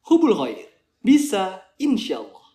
hubul khair. Bisa insya Allah.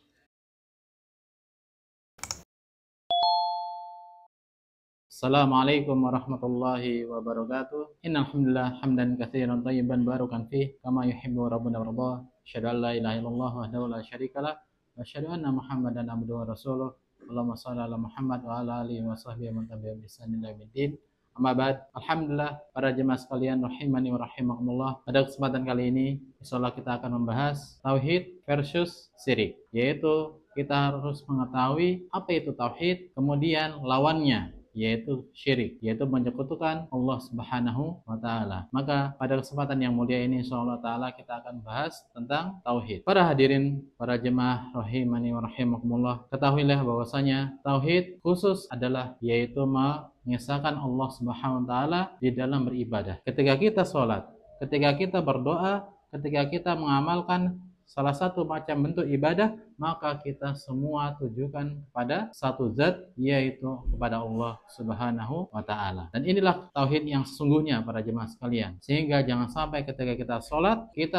Assalamualaikum warahmatullahi wabarakatuh. Innal hamdalillah hamdan katsiran thayyiban barakan fih kama yuhibbu rabbuna warda. Asyhadu an la ilaha illallah wahdahu la syarikalah wa asyhadu anna Muhammadan abduhu wa rasuluh. Allahumma shalli ala Muhammad wa ala alihi wa sahbihi wa man tabi'ahum bi ihsan ila yaumil. Amma ba'd. Alhamdulillah para jemaah sekalian rahimani wa rahimakumullah. Pada kesempatan kali ini insyaallah kita akan membahas tauhid versus syirik, yaitu kita harus mengetahui apa itu tauhid, kemudian lawannya yaitu syirik, yaitu menyekutukan Allah Subhanahu wa taala. Maka pada kesempatan yang mulia ini insyaallah taala kita akan bahas tentang tauhid. Para hadirin, para jemaah rahimani wa rahimakumullah, ketahuilah bahwasanya tauhid khusus adalah yaitu mengesahkan Allah Subhanahu wa taala di dalam beribadah. Ketika kita sholat, ketika kita berdoa, ketika kita mengamalkan salah satu macam bentuk ibadah, maka kita semua tujukan kepada satu zat, yaitu kepada Allah Subhanahu wa taala. Dan inilah tauhid yang sesungguhnya para jemaah sekalian. Sehingga jangan sampai ketika kita sholat kita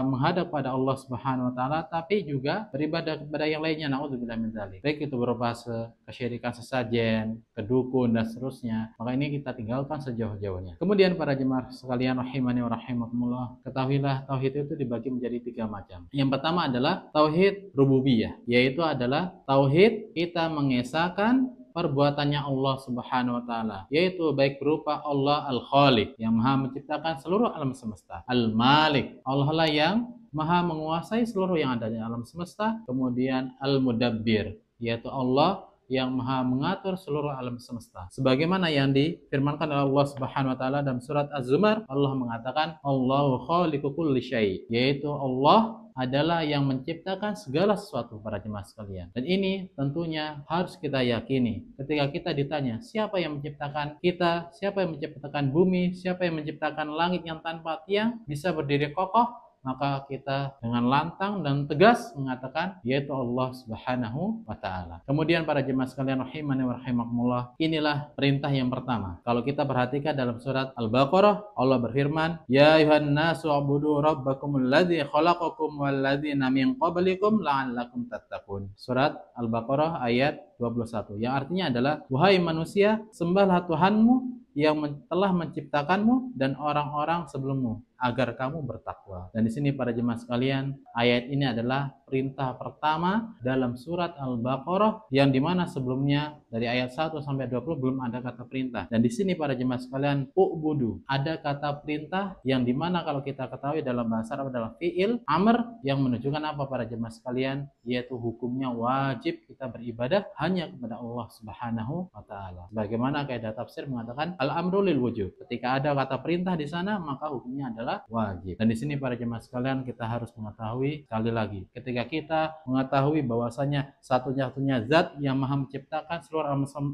menghadap pada Allah Subhanahu wa taala tapi juga beribadah kepada yang lainnya, naudzubillah min dzalik. Baik itu berupa kesyirikan sesajen, kedukun dan seterusnya. Maka ini kita tinggalkan sejauh-jauhnya. Kemudian para jemaah sekalian rahimani wa rahimakumullah, ketahuilah tauhid itu dibagi menjadi 3 macam. Yang pertama adalah tauhid rububiyah, yaitu adalah tauhid kita mengesahkan perbuatannya Allah Subhanahu wa taala, yaitu baik berupa Allah Al-Khaliq yang Maha menciptakan seluruh alam semesta, Al-Malik, Allah lah yang Maha menguasai seluruh yang ada di alam semesta, kemudian Al-Mudabbir, yaitu Allah yang Maha mengatur seluruh alam semesta. Sebagaimana yang difirmankan oleh Allah Subhanahu wa taala dalam surat Az-Zumar, Allah mengatakan Allahu khaliqu kulli syai', yaitu Allah adalah yang menciptakan segala sesuatu para jemaah sekalian. Dan ini tentunya harus kita yakini. Ketika kita ditanya siapa yang menciptakan kita, siapa yang menciptakan bumi, siapa yang menciptakan langit yang tanpa tiang bisa berdiri kokoh, maka kita dengan lantang dan tegas mengatakan yaitu Allah Subhanahu wa taala. Kemudian para jemaah sekalian rahimani wa rahimakumullah, inilah perintah yang pertama. Kalau kita perhatikan dalam surat Al-Baqarah, Allah berfirman, "Ya ayuhan nasu ubudu rabbakumul ladzi khalaqakum wal ladzina min qablikum la'allakum tattaqun." Surat Al-Baqarah ayat 21. Yang artinya adalah, wahai manusia, sembahlah Tuhanmu yang telah menciptakanmu dan orang-orang sebelummu agar kamu bertakwa. Dan di sini para jemaah sekalian, ayat ini adalah perintah pertama dalam surat Al-Baqarah yang dimana sebelumnya dari ayat 1 sampai 20 belum ada kata perintah. Dan di sini para jemaah sekalian, u'budu, ada kata perintah yang dimana kalau kita ketahui dalam bahasa Arab adalah fi'il amr yang menunjukkan apa para jemaah sekalian, yaitu hukumnya wajib kita beribadah hanya kepada Allah Subhanahu wa taala. Bagaimana kaidah tafsir mengatakan al-amru lil wujub. Ketika ada kata perintah di sana, maka hukumnya adalah wajib. Dan di sini para jemaah sekalian kita harus mengetahui sekali lagi, ketika kita mengetahui bahwasanya satu-satunya zat yang Maha menciptakan seluruh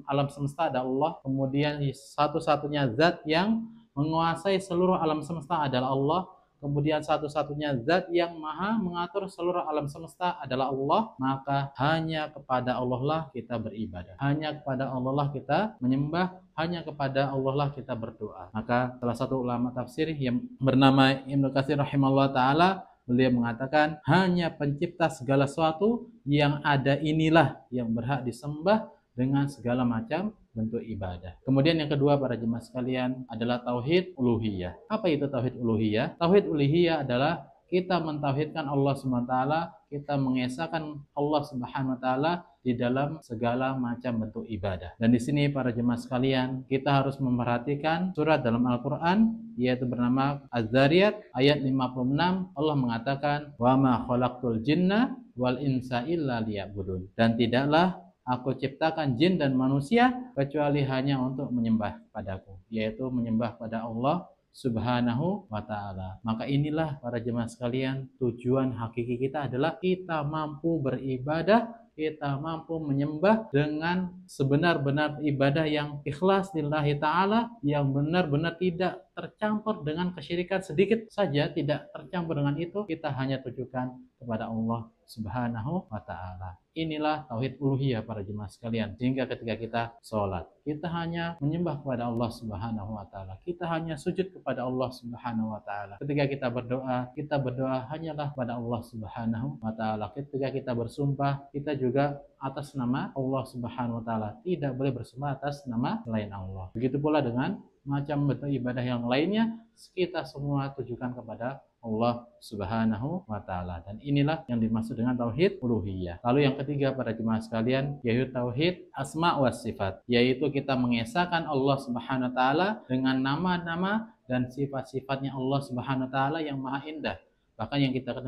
alam semesta adalah Allah, kemudian satu-satunya zat yang menguasai seluruh alam semesta adalah Allah, kemudian satu-satunya zat yang Maha mengatur seluruh alam semesta adalah Allah, maka hanya kepada Allah lah kita beribadah, hanya kepada Allah lah kita menyembah, hanya kepada Allah lah kita berdoa. Maka salah satu ulama tafsir yang bernama Ibnu Katsir rahimahullah taala, beliau mengatakan hanya pencipta segala sesuatu yang ada inilah yang berhak disembah dengan segala macam bentuk ibadah. Kemudian yang kedua para jemaah sekalian adalah tauhid uluhiyah. Apa itu tauhid uluhiyah? Tauhid uluhiyah adalah kita mentauhidkan Allah Subhanahu wa taala, kita mengesahkan Allah Subhanahu wa taala di dalam segala macam bentuk ibadah. Dan di sini para jemaah sekalian, kita harus memperhatikan surat dalam Al-Qur'an yaitu bernama Az-Zariyat ayat 56. Allah mengatakan, "Wa ma khalaqtul jinna wal insa illa liya'budun." Dan tidaklah Aku ciptakan jin dan manusia kecuali hanya untuk menyembah padaku, yaitu menyembah pada Allah Subhanahu wa ta'ala. Maka inilah para jemaah sekalian, tujuan hakiki kita adalah kita mampu beribadah, kita mampu menyembah dengan sebenar-benar ibadah yang ikhlas lillahi ta'ala, yang benar-benar tidak tercampur dengan kesyirikan sedikit saja, tidak tercampur dengan itu, kita hanya tujukan kepada Allah Subhanahu wa ta'ala. Inilah tauhid uluhiyah para jemaah sekalian. Sehingga ketika kita sholat, kita hanya menyembah kepada Allah Subhanahu wa ta'ala. Kita hanya sujud kepada Allah Subhanahu wa ta'ala. Ketika kita berdoa hanyalah kepada Allah Subhanahu wa ta'ala. Ketika kita bersumpah, kita juga atas nama Allah Subhanahu wa ta'ala. Tidak boleh bersumpah atas nama selain Allah. Begitu pula dengan macam bentuk ibadah yang lainnya, kita semua tujukan kepada Allah Subhanahu wa ta'ala. Dan inilah yang dimaksud dengan tauhid uluhiyah. Lalu yang ketiga para jemaah sekalian, yaitu tauhid asma wa sifat, yaitu kita mengesahkan Allah Subhanahu wa ta'ala dengan nama-nama dan sifat-sifatnya Allah Subhanahu wa ta'ala yang maha indah. Bahkan yang kita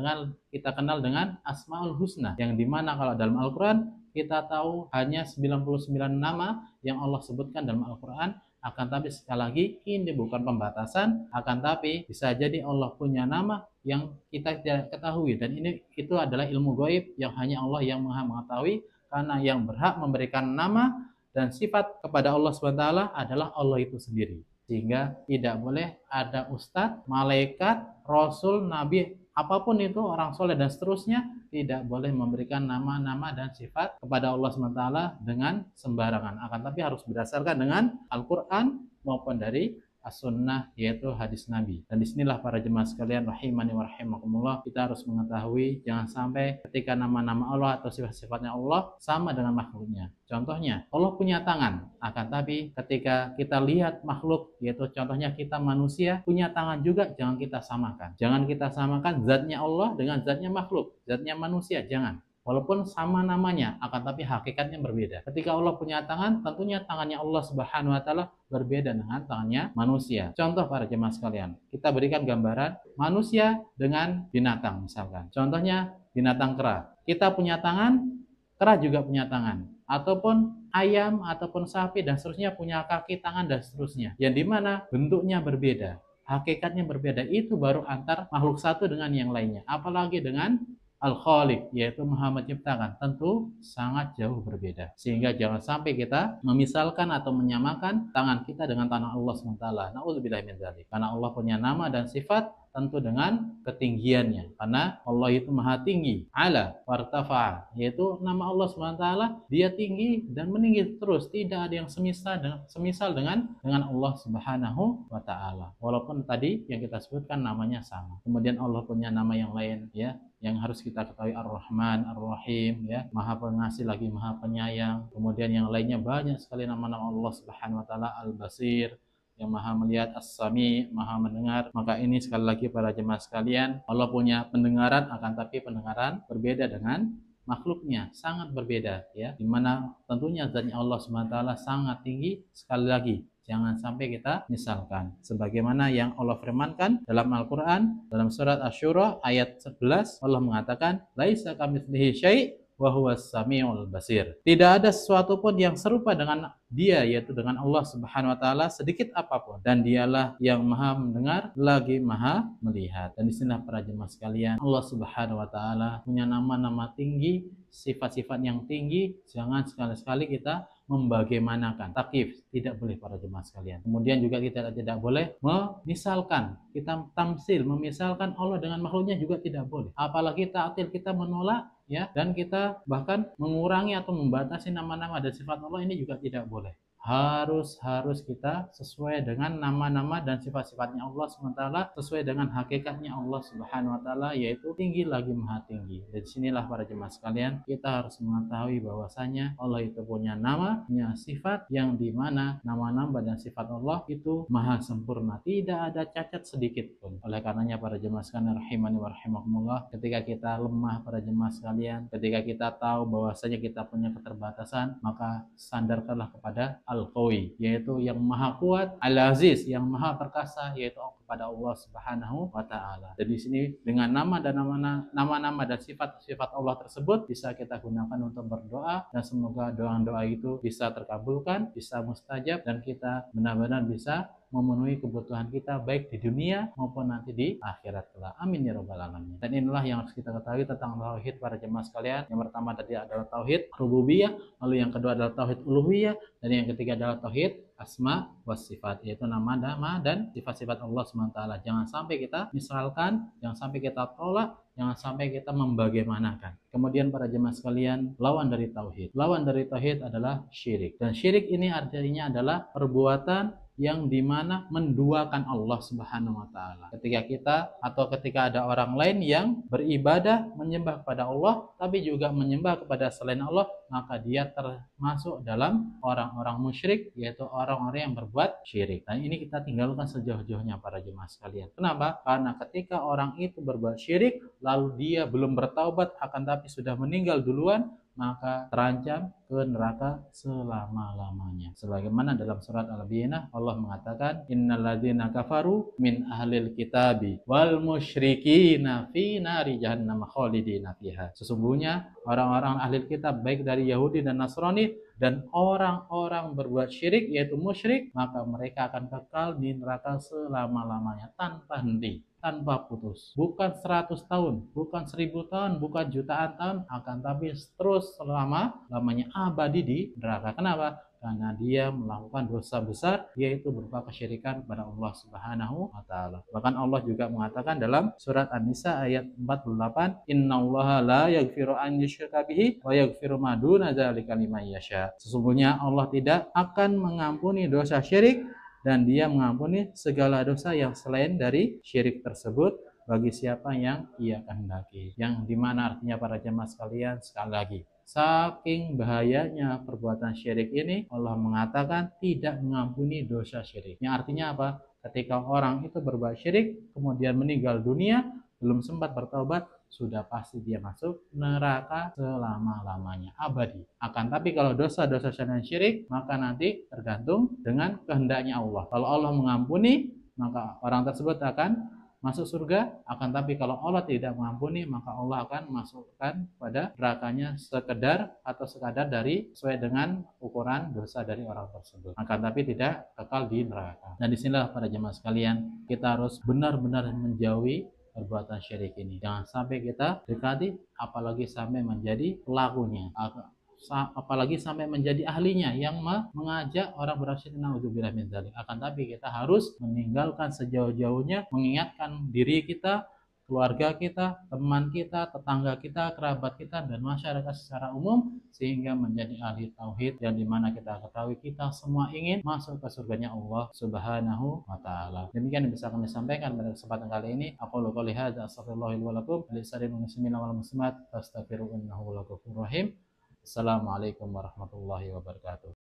kenal dengan Asmaul Husna, yang dimana kalau dalam Al-Quran kita tahu hanya 99 nama yang Allah sebutkan dalam Al-Quran. Akan tapi sekali lagi ini bukan pembatasan, akan tapi bisa jadi Allah punya nama yang kita tidak ketahui, dan itu adalah ilmu gaib yang hanya Allah yang maha mengetahui, karena yang berhak memberikan nama dan sifat kepada Allah SWT adalah Allah itu sendiri. Sehingga tidak boleh ada ustadz, malaikat, rasul, nabi, apapun itu, orang soleh dan seterusnya, tidak boleh memberikan nama-nama dan sifat kepada Allah SWT dengan sembarangan. Akan tapi harus berdasarkan dengan Al-Quran maupun dari As-Sunnah, yaitu hadis Nabi. Dan disinilah para jemaah sekalian rahimani wa rahimakumullah, kita harus mengetahui jangan sampai ketika nama-nama Allah atau sifat-sifatnya Allah sama dengan makhluknya. Contohnya, Allah punya tangan, akan tapi ketika kita lihat makhluk, yaitu contohnya kita manusia, punya tangan juga, jangan kita samakan. Jangan kita samakan zatnya Allah dengan zatnya makhluk, zatnya manusia, jangan. Walaupun sama namanya, akan tapi hakikatnya berbeda. Ketika Allah punya tangan, tentunya tangannya Allah Subhanahu wa ta'ala berbeda dengan tangannya manusia. Contoh para jemaah sekalian, kita berikan gambaran manusia dengan binatang misalkan. Contohnya binatang kera. Kita punya tangan, kera juga punya tangan. Ataupun ayam, ataupun sapi dan seterusnya punya kaki, tangan dan seterusnya. Yang dimana bentuknya berbeda, hakikatnya berbeda. Itu baru antar makhluk satu dengan yang lainnya. Apalagi dengan Al-Khaliq, yaitu Maha Menciptakan, tentu sangat jauh berbeda. Sehingga jangan sampai kita memisalkan atau menyamakan tangan kita dengan tangan Allah SWT. Na'udzubillah min dzalik. Karena Allah punya nama dan sifat tentu dengan ketinggiannya, karena Allah itu maha tinggi, ala wartafa, yaitu nama Allah SWT, dia tinggi dan meninggi terus, tidak ada yang semisal dengan Allah Subhanahu wa ta'ala, walaupun tadi yang kita sebutkan namanya sama. Kemudian Allah punya nama yang lain, ya, yang harus kita ketahui, Ar-Rahman, Ar-Rahim, ya, maha pengasih lagi maha penyayang. Kemudian yang lainnya banyak sekali nama-nama Allah Subhanahu wa ta'ala, Al-Basir, yang maha melihat, As-Sami, maha mendengar. Maka ini sekali lagi para jemaah sekalian, Allah punya pendengaran, akan tapi pendengaran berbeda dengan makhluknya, sangat berbeda, ya, dimana tentunya zatnya Allah SWT sangat tinggi. Sekali lagi, jangan sampai kita misalkan, sebagaimana yang Allah firmankan dalam Al-Quran, dalam surat Asy-Syura ayat 11, Allah mengatakan, laisa kamitslihi syai' wa huwas samiul basir. Tidak ada sesuatu pun yang serupa dengan dia, yaitu dengan Allah Subhanahu wa ta'ala sedikit apapun, dan dialah yang maha mendengar lagi maha melihat. Dan disinilah para jemaah sekalian, Allah Subhanahu wa ta'ala punya nama-nama tinggi, sifat-sifat yang tinggi. Jangan sekali-sekali kita membagaimanakan, takyif, tidak boleh para jemaah sekalian. Kemudian juga kita tidak boleh memisalkan, kita tamsil, memisalkan Allah dengan makhluknya juga tidak boleh. Apalagi ta'til, kita menolak, ya, dan kita bahkan mengurangi atau membatasi nama-nama dan sifat Allah, ini juga tidak boleh. Harus kita sesuai dengan nama-nama dan sifat-sifatnya Allah SWT, sesuai dengan hakikatnya Allah Subhanahu wa ta'ala, yaitu tinggi lagi maha tinggi. Dan disinilah para jemaah sekalian, kita harus mengetahui bahwasanya Allah itu punya nama, punya sifat, yang dimana nama-nama dan sifat Allah itu maha sempurna, tidak ada cacat sedikit pun. Oleh karenanya para jemaah sekalian rahimani wa rahimakumullah, ketika kita lemah para jemaah sekalian, ketika kita tahu bahwasanya kita punya keterbatasan, maka sandarkanlah kepada Al-Qawi, yaitu yang maha kuat, Al-Aziz, yang maha perkasa, yaitu kepada Allah Subhanahu wa ta'ala. Dan di sini dengan nama dan sifat-sifat Allah tersebut bisa kita gunakan untuk berdoa, dan semoga doa-doa itu bisa terkabulkan, bisa mustajab, dan kita benar-benar bisa memenuhi kebutuhan kita baik di dunia maupun nanti di akhirat kelak. Amin ya rabbal alamin. Dan inilah yang harus kita ketahui tentang tauhid para jemaah sekalian. Yang pertama tadi adalah tauhid rububiyah, lalu yang kedua adalah tauhid uluhiyah, dan yang ketiga adalah tauhid asma was sifat, yaitu nama dan sifat-sifat Allah SWT. Jangan sampai kita misalkan, jangan sampai kita tolak, jangan sampai kita membagaimanakan. Kemudian para jemaah sekalian, lawan dari tauhid. Lawan dari tauhid adalah syirik. Dan syirik ini artinya adalah perbuatan yang dimana menduakan Allah Subhanahu wa Ta'ala. Ketika ada orang lain yang beribadah menyembah kepada Allah, tapi juga menyembah kepada selain Allah, maka dia termasuk dalam orang-orang musyrik, yaitu orang-orang yang berbuat syirik. Dan ini kita tinggalkan sejauh-jauhnya para jemaah sekalian. Kenapa? Karena ketika orang itu berbuat syirik, lalu dia belum bertaubat, akan tapi sudah meninggal duluan, maka terancam ke neraka selama-lamanya. Sebagaimana dalam surat Al-Baqarah Allah mengatakan, innalladzina kafaru min ahlil kitabi wal musyrikina fi nari jahannam khalidina fiha. Sesungguhnya orang-orang ahli kitab baik dari Yahudi dan Nasrani dan orang-orang berbuat syirik yaitu musyrik, maka mereka akan kekal di neraka selama-lamanya tanpa henti, tanpa putus. Bukan 100 tahun, bukan 1000 tahun, bukan jutaan tahun, akan tapi terus selama-lamanya abadi di neraka. Kenapa? Karena dia melakukan dosa besar, yaitu berupa kesyirikan kepada Allah Subhanahu wa Ta'ala. Bahkan Allah juga mengatakan dalam surat An-Nisa ayat 48, innallaha la yaghfiru an yushraka bihi wa yaghfiru ma duna dzalika liman yasha. Sesungguhnya Allah tidak akan mengampuni dosa syirik, dan dia mengampuni segala dosa yang selain dari syirik tersebut bagi siapa yang ia kehendaki. Yang dimana artinya para jemaah sekalian, sekali lagi, saking bahayanya perbuatan syirik ini, Allah mengatakan tidak mengampuni dosa syirik. Yang artinya apa? Ketika orang itu berbuat syirik, kemudian meninggal dunia, belum sempat bertaubat, sudah pasti dia masuk neraka selama-lamanya, abadi. Akan tapi kalau dosa-dosa selain syirik, maka nanti tergantung dengan kehendaknya Allah. Kalau Allah mengampuni, maka orang tersebut akan masuk surga. Akan tapi kalau Allah tidak mengampuni, maka Allah akan masukkan pada nerakanya sekadar dari sesuai dengan ukuran dosa dari orang tersebut. Akan tapi tidak kekal di neraka. Dan disinilah para jemaah sekalian, kita harus benar-benar menjauhi perbuatan syirik ini. Jangan sampai kita dekati, apalagi sampai menjadi pelakunya, apalagi sampai menjadi ahlinya yang mengajak orang berasyid. Naudzubillah min dzalik. Akan tapi kita harus meninggalkan sejauh-jauhnya, mengingatkan diri kita, keluarga kita, teman kita, tetangga kita, kerabat kita, dan masyarakat secara umum, sehingga menjadi ahli tauhid, yang dimana kita ketahui kita semua ingin masuk ke surganya Allah Subhanahu wa Ta'ala. Demikian yang bisa kami sampaikan pada kesempatan kali ini. Aku qouli hadza astaghfirullahi wa lakum wa lisa'iril muslimina wal muslimat fastaghfiruhu innahu ghafurur rahim. Assalamualaikum warahmatullahi wabarakatuh.